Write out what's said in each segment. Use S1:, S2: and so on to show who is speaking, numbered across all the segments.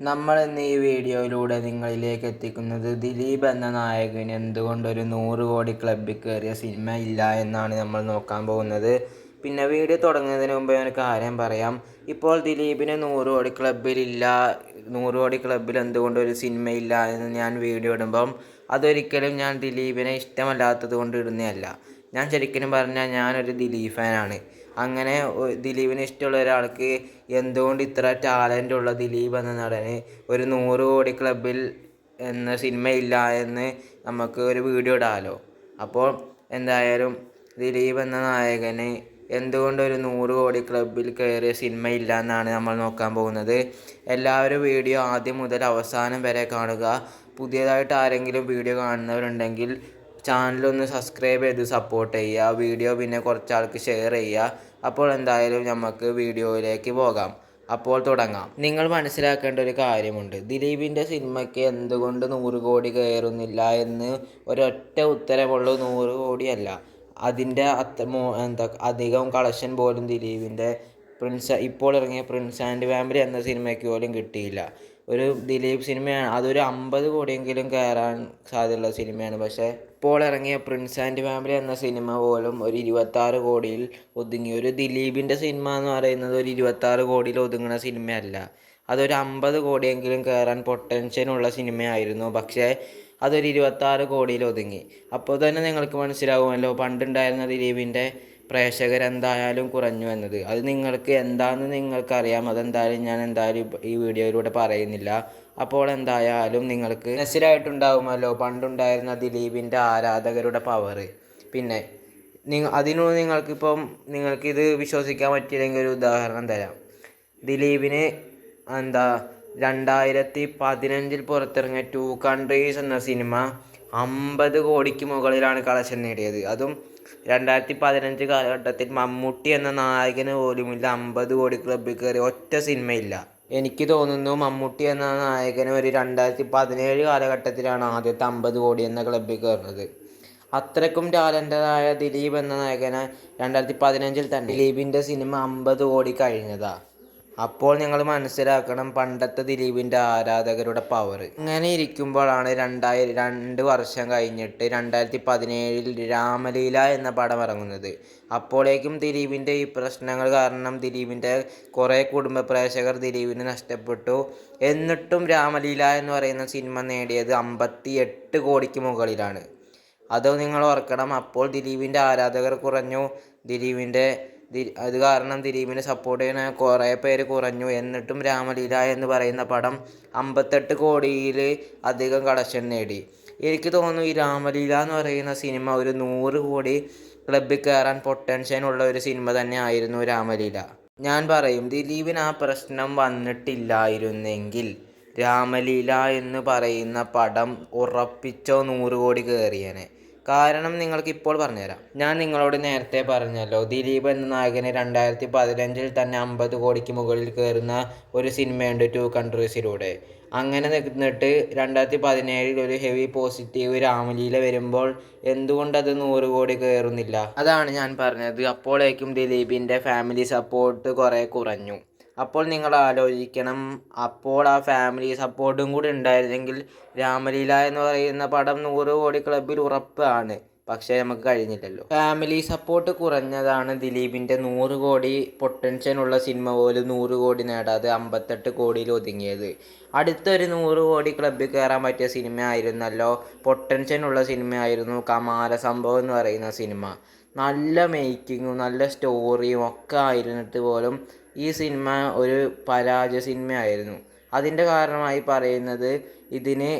S1: നമ്മൾ ഇന്ന് ഈ വീഡിയോയിലൂടെ നിങ്ങളിലേക്ക് എത്തിക്കുന്നത് ദിലീപ് എന്ന നായകന് എന്തുകൊണ്ടൊരു 100 കോടി ക്ലബ്ബിൽ കയറിയ സിനിമ ഇല്ല എന്നാണ് നമ്മൾ നോക്കാൻ പോകുന്നത്. പിന്നെ വീഡിയോ തുടങ്ങുന്നതിന് മുമ്പ് ഒരു കാര്യം പറയാം. ഇപ്പോൾ ദിലീപിന് 100 കോടി ക്ലബ്ബിലില്ല, 100 കോടി ക്ലബ്ബിൽ എന്തുകൊണ്ടൊരു സിനിമയില്ല എന്ന് ഞാൻ വീഡിയോ ഇടുമ്പം അതൊരിക്കലും ഞാൻ ദിലീപിനെ ഇഷ്ടമല്ലാത്തത് കൊണ്ട് ഇടുന്നതല്ല. ഞാൻ ശരിക്കും പറഞ്ഞാൽ ഞാനൊരു ദിലീപ് ഫാനാണ്. അങ്ങനെ ദിലീപിന് ഇഷ്ടമുള്ള ഒരാൾക്ക് എന്തുകൊണ്ട് ഇത്ര ടാലൻ്റ് ഉള്ള ദിലീപ് എന്ന നടന് ഒരു 100 കോടി ക്ലബ്ബിൽ എന്ന സിനിമയില്ല എന്ന് നമുക്ക് ഒരു വീഡിയോ ഇടാമല്ലോ. അപ്പോൾ എന്തായാലും ദിലീപ് എന്ന നായകന് എന്തുകൊണ്ടൊരു 100 കോടി ക്ലബ്ബിൽ കയറിയ സിനിമയില്ല എന്നാണ് നമ്മൾ നോക്കാൻ പോകുന്നത്. എല്ലാവരും വീഡിയോ ആദ്യം മുതൽ അവസാനം വരെ കാണുക. പുതിയതായിട്ട് ആരെങ്കിലും വീഡിയോ കാണുന്നവരുണ്ടെങ്കിൽ ചാനലൊന്ന് സബ്സ്ക്രൈബ് ചെയ്ത് സപ്പോർട്ട് ചെയ്യുക. വീഡിയോ പിന്നെ കുറച്ചാൾക്ക് ഷെയർ ചെയ്യുക. അപ്പോൾ എന്തായാലും നമുക്ക് വീഡിയോയിലേക്ക് പോകാം. അപ്പോൾ തുടങ്ങാം. നിങ്ങൾ മനസ്സിലാക്കേണ്ട ഒരു കാര്യമുണ്ട്. ദിലീപിൻ്റെ സിനിമയ്ക്ക് എന്തുകൊണ്ട് 100 കോടി കയറുന്നില്ല എന്ന് ഒരൊറ്റ ഉത്തരമുള്ളൂ. 100 കോടിയല്ല, അതിൻ്റെ അധികം കളക്ഷൻ പോലും ദിലീപിൻ്റെ ഇപ്പോൾ ഇറങ്ങിയ പ്രിൻസ് ആൻഡ് ഫാമിലി എന്ന സിനിമയ്ക്ക് പോലും കിട്ടിയില്ല. ഒരു ദിലീപ് സിനിമയാണ്, അതൊരു 50 കോടിയെങ്കിലും കയറാൻ സാധ്യതയുള്ള സിനിമയാണ്. പക്ഷേ ഇപ്പോൾ ഇറങ്ങിയ പ്രിൻസ് ആൻഡ് ഫാമിലി എന്ന സിനിമ പോലും ഒരു 26 കോടിയിൽ ഒതുങ്ങി. ഒരു ദിലീപിൻ്റെ സിനിമ എന്ന് പറയുന്നത് ഒരു 26 കോടിയിൽ ഒതുങ്ങുന്ന സിനിമയല്ല. അതൊരു 50 കോടിയെങ്കിലും കയറാൻ പൊട്ടൻഷ്യലുള്ള സിനിമയായിരുന്നു. പക്ഷേ അതൊരു 26 കോടിയിൽ ഒതുങ്ങി. അപ്പോൾ തന്നെ നിങ്ങൾക്ക് മനസ്സിലാവുമല്ലോ പണ്ടുണ്ടായിരുന്ന ദിലീപിൻ്റെ പ്രേക്ഷകരെന്തായാലും കുറഞ്ഞു എന്നത്. അത് നിങ്ങൾക്ക് എന്താണെന്ന് നിങ്ങൾക്കറിയാം. അതെന്തായാലും ഞാൻ ഈ വീഡിയോയിലൂടെ പറയുന്നില്ല. അപ്പോൾ എന്തായാലും നിങ്ങൾക്ക് മനസ്സിലായിട്ടുണ്ടാകുമല്ലോ പണ്ടുണ്ടായിരുന്ന ദിലീപിൻ്റെ ആരാധകരുടെ പവർ. പിന്നെ നിങ്ങൾക്കിത് വിശ്വസിക്കാൻ പറ്റിയില്ലെങ്കിൽ ഒരു ഉദാഹരണം തരാം. ദിലീപിന് 2015 പുറത്തിറങ്ങിയ 2 കൺട്രീസ് എന്ന സിനിമ 50 കോടിക്ക് മുകളിലാണ് കളക്ഷൻ നേടിയത്. അതും 2015 കാലഘട്ടത്തിൽ മമ്മൂട്ടി എന്ന നായകന് പോലുമില്ല 50 കോടി ക്ലബ്ബിൽ കയറി ഒറ്റ സിനിമയില്ല. എനിക്ക് തോന്നുന്നു മമ്മൂട്ടി എന്ന നായകന് ഒരു 2017 കാലഘട്ടത്തിലാണ് ആദ്യത്തെ 50 കോടി എന്ന ക്ലബ്ബിൽ കയറുന്നത്. അത്രയ്ക്കും ടാലൻ്റഡായ ദിലീപ് എന്ന നായകന് 2015 തന്നെ ദിലീപിൻ്റെ സിനിമ 50 കോടി കഴിഞ്ഞതാണ്. അപ്പോൾ നിങ്ങൾ മനസ്സിലാക്കണം പണ്ടത്തെ ദിലീപിൻ്റെ ആരാധകരുടെ പവർ. ഇങ്ങനെ ഇരിക്കുമ്പോഴാണ് 2 വർഷം കഴിഞ്ഞിട്ട് 2017 രാമലീല എന്ന പടം ഇറങ്ങുന്നത്. അപ്പോഴേക്കും ദിലീപിൻ്റെ ഈ പ്രശ്നങ്ങൾ കാരണം ദിലീപിൻ്റെ കുറേ കുടുംബ പ്രേക്ഷകർ ദിലീപിന് നഷ്ടപ്പെട്ടു. എന്നിട്ടും രാമലീല എന്ന് പറയുന്ന സിനിമ നേടിയത് 58 കോടിക്ക് മുകളിലാണ്. അത് നിങ്ങൾ ഓർക്കണം. അപ്പോൾ ദിലീപിൻ്റെ ആരാധകർ കുറഞ്ഞു. അത് കാരണം ദിലീപിനെ സപ്പോർട്ട് ചെയ്യുന്ന കുറേ പേര് കുറഞ്ഞു. എന്നിട്ടും രാമലീല എന്ന് പറയുന്ന പടം 58 കോടിയിൽ അധികം കളക്ഷൻ നേടി. എനിക്ക് തോന്നുന്നു ഈ രാമലീല എന്ന് പറയുന്ന സിനിമ ഒരു 100 കോടി ക്ലബ്ബിൽ കയറാൻ പൊട്ടൻഷ്യൽ ഉള്ള ഒരു സിനിമ തന്നെ ആയിരുന്നു രാമലീല. ഞാൻ പറയും ദിലീപിന് ആ പ്രശ്നം വന്നിട്ടില്ലായിരുന്നെങ്കിൽ രാമലീല എന്ന് പറയുന്ന പടം ഉറപ്പിച്ചോ 100 കോടി കയറിയേനെ. കാരണം നിങ്ങൾക്കിപ്പോൾ പറഞ്ഞുതരാം. ഞാൻ നിങ്ങളോട് നേരത്തെ പറഞ്ഞല്ലോ ദിലീപ് എന്ന നായകന് 2015 തന്നെ 50 കോടിക്ക് മുകളിൽ കയറുന്ന ഒരു സിനിമയുണ്ട് 2 കൺട്രീസിലൂടെ. അങ്ങനെ നിന്നിട്ട് 2017 ഒരു ഹെവി പോസിറ്റീവ് രാമലീല വരുമ്പോൾ എന്തുകൊണ്ടത് 100 കോടി കയറുന്നില്ല? അതാണ് ഞാൻ പറഞ്ഞത്. അപ്പോഴേക്കും ദിലീപിൻ്റെ ഫാമിലി സപ്പോർട്ട് കുറേ കുറഞ്ഞു. അപ്പോൾ നിങ്ങൾ ആലോചിക്കണം, അപ്പോൾ ആ ഫാമിലി സപ്പോർട്ടും കൂടി ഉണ്ടായിരുന്നെങ്കിൽ രാമലീല എന്ന് പറയുന്ന പടം 100 കോടി ക്ലബ്ബിൽ ഉറപ്പാണ്. പക്ഷേ നമുക്ക് കഴിഞ്ഞില്ലല്ലോ. ഫാമിലി സപ്പോർട്ട് കുറഞ്ഞതാണ് ദിലീപിൻ്റെ 100 കോടി പൊട്ടൻഷ്യലുള്ള സിനിമ പോലും 100 കോടി നേടാതെ 58 കോടിയിൽ ഒതുങ്ങിയത്. അടുത്തൊരു 100 കോടി ക്ലബ്ബിൽ കയറാൻ പറ്റിയ സിനിമ ആയിരുന്നല്ലോ, പൊട്ടൻഷ്യലുള്ള സിനിമയായിരുന്നു കമാരസംഭവം എന്ന് പറയുന്ന സിനിമ. നല്ല മേക്കിങ്ങും നല്ല സ്റ്റോറിയും ഒക്കെ ആയിരുന്നിട്ട് പോലും ഈ സിനിമ ഒരു പരാജയ സിനിമയായിരുന്നു. അതിൻ്റെ കാരണമായി പറയുന്നത് ഇതിന്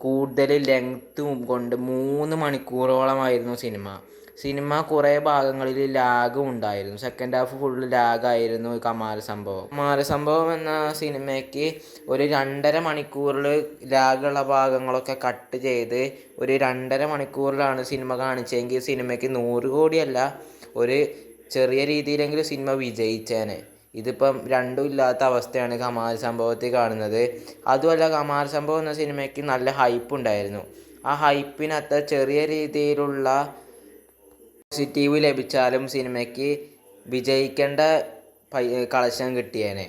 S1: കൂടുതൽ ലെങ്ത്തും കൊണ്ട് 3 മണിക്കൂറോളമായിരുന്നു സിനിമ കുറേ ഭാഗങ്ങളിൽ ലാഗും ഉണ്ടായിരുന്നു. സെക്കൻഡ് ഹാഫ് ഫുള്ള് ലാഗായിരുന്നു. കമാരസംഭവം എന്ന സിനിമയ്ക്ക് ഒരു 2.5 മണിക്കൂറിൽ ലാഗുള്ള ഭാഗങ്ങളൊക്കെ കട്ട് ചെയ്ത് ഒരു 2.5 മണിക്കൂറിലാണ് സിനിമ കാണിച്ചതെങ്കിൽ സിനിമയ്ക്ക് 100 കോടിയല്ല, ഒരു ചെറിയ രീതിയിലെങ്കിലും സിനിമ വിജയിച്ചേനെ. ഇതിപ്പം രണ്ടും ഇല്ലാത്ത അവസ്ഥയാണ് കമാരസംഭവത്തിൽ കാണുന്നത്. അതുമല്ല, കമാരസംഭവം എന്ന സിനിമയ്ക്ക് നല്ല ഹൈപ്പ് ഉണ്ടായിരുന്നു. ആ ഹൈപ്പിനകത്ത് ചെറിയ രീതിയിലുള്ള പോസിറ്റീവ് ലഭിച്ചാലും സിനിമയ്ക്ക് വിജയിക്കേണ്ട കളക്ഷൻ കിട്ടിയേനെ.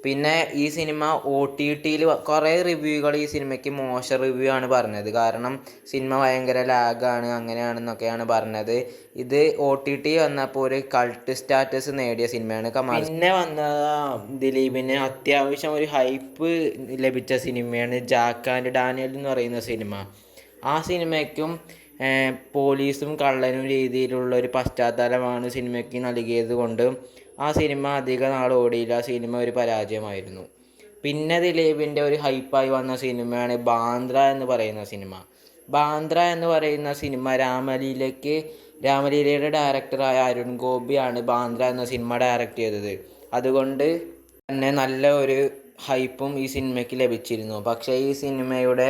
S1: പിന്നെ ഈ സിനിമ OTTയിൽ കുറേ റിവ്യൂകൾ ഈ സിനിമയ്ക്ക് മോശം റിവ്യൂ ആണ് പറഞ്ഞത്. കാരണം സിനിമ ഭയങ്കര ലാഗാണ് അങ്ങനെയാണെന്നൊക്കെയാണ് പറഞ്ഞത്. ഇത് OTT വന്നപ്പോൾ ഒരു കൾട്ട് സ്റ്റാറ്റസ് നേടിയ സിനിമയാണ് കമാൽ. പിന്നെ വന്ന ദിലീപിന് അത്യാവശ്യം ഒരു ഹൈപ്പ് ലഭിച്ച സിനിമയാണ് ജാക്ക് ആൻഡ് ഡാനിയൽ എന്ന് പറയുന്ന സിനിമ. ആ സിനിമയ്ക്കും പോലീസും കള്ളനും രീതിയിലുള്ള ഒരു പശ്ചാത്തലമാണ് സിനിമയ്ക്ക് നൽകിയത് കൊണ്ട് ആ സിനിമ അധിക നാൾ ഓടിയില്ല. ആ സിനിമ ഒരു പരാജയമായിരുന്നു. പിന്നെ ദിലീപിൻ്റെ ഒരു ഹൈപ്പായി വന്ന സിനിമയാണ് ബാന്ദ്ര എന്ന് പറയുന്ന സിനിമ. ബാന്ദ്ര എന്ന് പറയുന്ന സിനിമ രാമലീലയുടെ ഡയറക്ടറായ അരുൺ ഗോപിയാണ് ബാന്ദ്ര എന്ന സിനിമ ഡയറക്റ്റ് ചെയ്തത്. അതുകൊണ്ട് തന്നെ നല്ല ഒരു ഹൈപ്പും ഈ സിനിമയ്ക്ക് ലഭിച്ചിരുന്നു. പക്ഷേ ഈ സിനിമയുടെ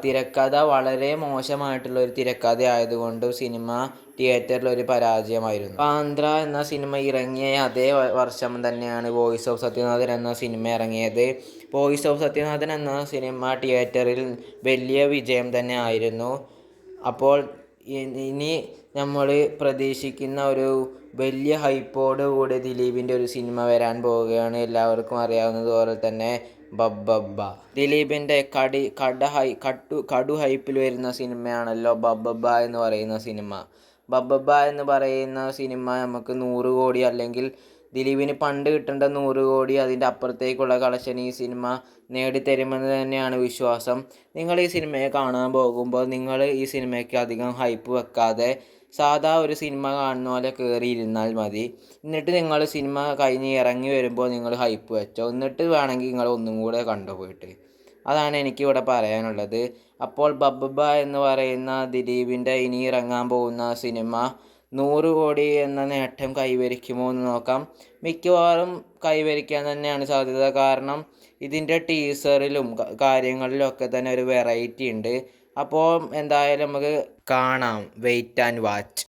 S1: തിരക്കഥ വളരെ മോശമായിട്ടുള്ള ഒരു തിരക്കഥ ആയതുകൊണ്ട് സിനിമ തിയേറ്ററിൽ ഒരു പരാജയമായിരുന്നു. ബാന്ദ്ര എന്ന സിനിമ ഇറങ്ങിയ അതേ വർഷം തന്നെയാണ് വോയിസ് ഓഫ് സത്യനാഥൻ എന്ന സിനിമ ഇറങ്ങിയത്. വോയിസ് ഓഫ് സത്യനാഥൻ എന്ന സിനിമ തിയേറ്ററിൽ വലിയ വിജയം തന്നെ ആയിരുന്നു. അപ്പോൾ ഇനി നമ്മൾ പ്രതീക്ഷിക്കുന്ന ഒരു വലിയ ഹൈപ്പോട് കൂടി ദിലീപിൻ്റെ ഒരു സിനിമ വരാൻ പോവുകയാണ്. എല്ലാവർക്കും അറിയാവുന്നതുപോലെ തന്നെ ബബ്ബബ്ബ. ദിലീപിൻ്റെ കടു ഹൈപ്പിൽ വരുന്ന സിനിമയാണല്ലോ ബബ്ബബ്ബ എന്ന് പറയുന്ന സിനിമ. ബബ്ബബ്ബ എന്ന് പറയുന്ന സിനിമ നമുക്ക് 100 കോടി അല്ലെങ്കിൽ ദിലീപിന് പണ്ട് കിട്ടേണ്ട 100 കോടി അതിൻ്റെ അപ്പുറത്തേക്കുള്ള കളക്ഷൻ ഈ സിനിമ നേടിത്തരുമെന്ന് തന്നെയാണ് വിശ്വാസം. നിങ്ങൾ ഈ സിനിമയെ കാണാൻ പോകുമ്പോൾ നിങ്ങൾ ഈ സിനിമയ്ക്ക് അധികം ഹൈപ്പ് വെക്കാതെ സാധാ ഒരു സിനിമ കാണുന്ന പോലെ കയറിയിരുന്നാൽ മതി. എന്നിട്ട് നിങ്ങൾ സിനിമ കഴിഞ്ഞ് ഇറങ്ങി വരുമ്പോൾ നിങ്ങൾ ഹൈപ്പ് വെച്ചോ. എന്നിട്ട് വേണമെങ്കിൽ നിങ്ങൾ ഒന്നും കൂടെ കണ്ടുപോയിട്ട്. അതാണ് എനിക്കിവിടെ പറയാനുള്ളത്. അപ്പോൾ ബബ്ബബ്ബ എന്ന് പറയുന്ന ദിലീപിൻ്റെ ഇനി ഇറങ്ങാൻ പോകുന്ന സിനിമ 100 കോടി എന്ന നേട്ടം കൈവരിക്കുമോ എന്ന് നോക്കാം. മിക്കവാറും കൈവരിക്കാൻ തന്നെയാണ് സാധ്യത. കാരണം ഇതിൻ്റെ ടീസറിലും കാര്യങ്ങളിലൊക്കെ തന്നെ ഒരു വെറൈറ്റി ഉണ്ട്. അപ്പോൾ എന്തായാലും നമുക്ക് കാണാം. Wait and watch.